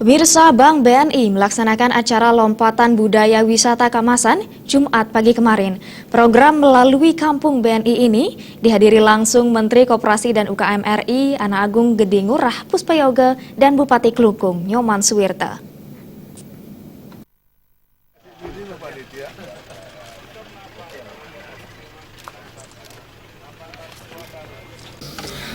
Pemirsa, Bank BNI melaksanakan acara lompatan budaya wisata Kamasan Jumat pagi kemarin. Program melalui Kampung BNI ini dihadiri langsung Menteri Koperasi dan UKM RI Ana Agung Gede Ngurah Puspayoga dan Bupati Klungkung Nyoman Suwirta.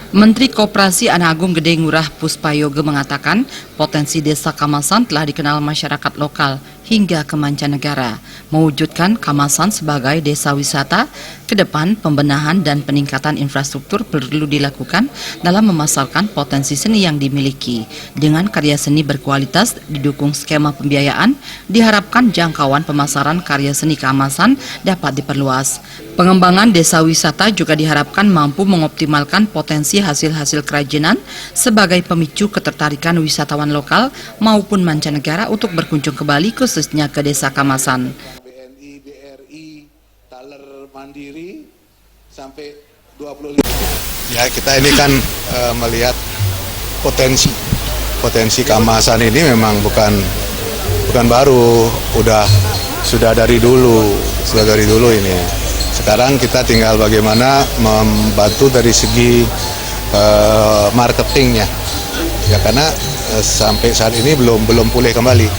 Menteri Koperasi Ana Agung Gede Ngurah Puspayoga mengatakan potensi desa Kamasan telah dikenal masyarakat lokal hingga ke mancanegara. Mewujudkan Kamasan sebagai desa wisata, ke depan pembenahan dan peningkatan infrastruktur perlu dilakukan dalam memasarkan potensi seni yang dimiliki. Dengan karya seni berkualitas didukung skema pembiayaan, diharapkan jangkauan pemasaran karya seni Kamasan dapat diperluas. Pengembangan desa wisata juga diharapkan mampu mengoptimalkan potensi hasil-hasil kerajinan sebagai pemicu ketertarikan wisatawan lokal maupun mancanegara untuk berkunjung kembali khususnya ke desa Kamasan. BNI, BRI, Taler Mandiri sampai 25. Ya, kita ini kan melihat potensi Kamasan ini memang bukan baru, sudah dari dulu ini. Sekarang kita tinggal bagaimana membantu dari segi marketingnya, ya karena sampai saat ini belum pulih kembali.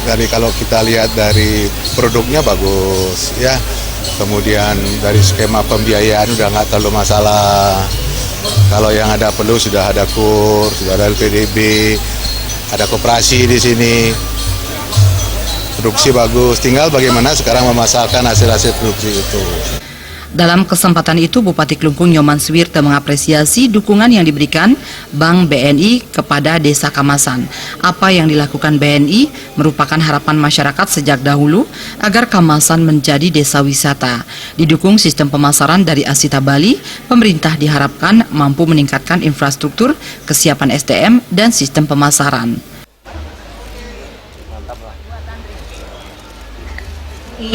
Dari kalau kita lihat dari produknya bagus, ya, kemudian dari skema pembiayaan udah nggak terlalu masalah. Kalau yang ada perlu sudah ada KUR, sudah ada LPDB, ada koperasi di sini. Produksi bagus, tinggal bagaimana sekarang memasarkan hasil-hasil produksi itu. Dalam kesempatan itu, Bupati Klungkung Nyoman Suwirta mengapresiasi dukungan yang diberikan Bank BNI kepada Desa Kamasan. Apa yang dilakukan BNI merupakan harapan masyarakat sejak dahulu agar Kamasan menjadi desa wisata. Didukung sistem pemasaran dari Asita Bali, pemerintah diharapkan mampu meningkatkan infrastruktur, kesiapan SDM, dan sistem pemasaran.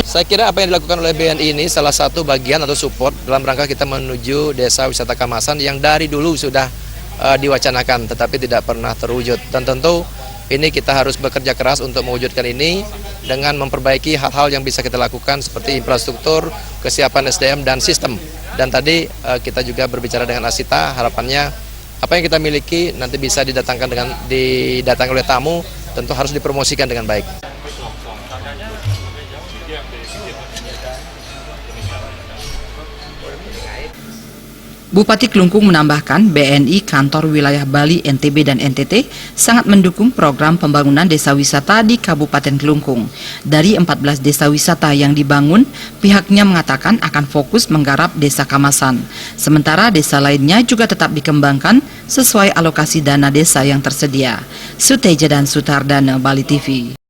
Saya kira apa yang dilakukan oleh BNI ini salah satu bagian atau support dalam rangka kita menuju desa wisata Kamasan yang dari dulu sudah diwacanakan tetapi tidak pernah terwujud. Dan tentu ini kita harus bekerja keras untuk mewujudkan ini dengan memperbaiki hal-hal yang bisa kita lakukan seperti infrastruktur, kesiapan SDM, dan sistem. Dan tadi kita juga berbicara dengan Asita, harapannya apa yang kita miliki nanti bisa didatangkan oleh tamu, tentu harus dipromosikan dengan baik. Bupati Klungkung menambahkan BNI Kantor Wilayah Bali, NTB, dan NTT sangat mendukung program pembangunan desa wisata di Kabupaten Klungkung. Dari 14 desa wisata yang dibangun, pihaknya mengatakan akan fokus menggarap desa Kamasan. Sementara desa lainnya juga tetap dikembangkan sesuai alokasi dana desa yang tersedia. Suteja dan Sutardana, Bali TV.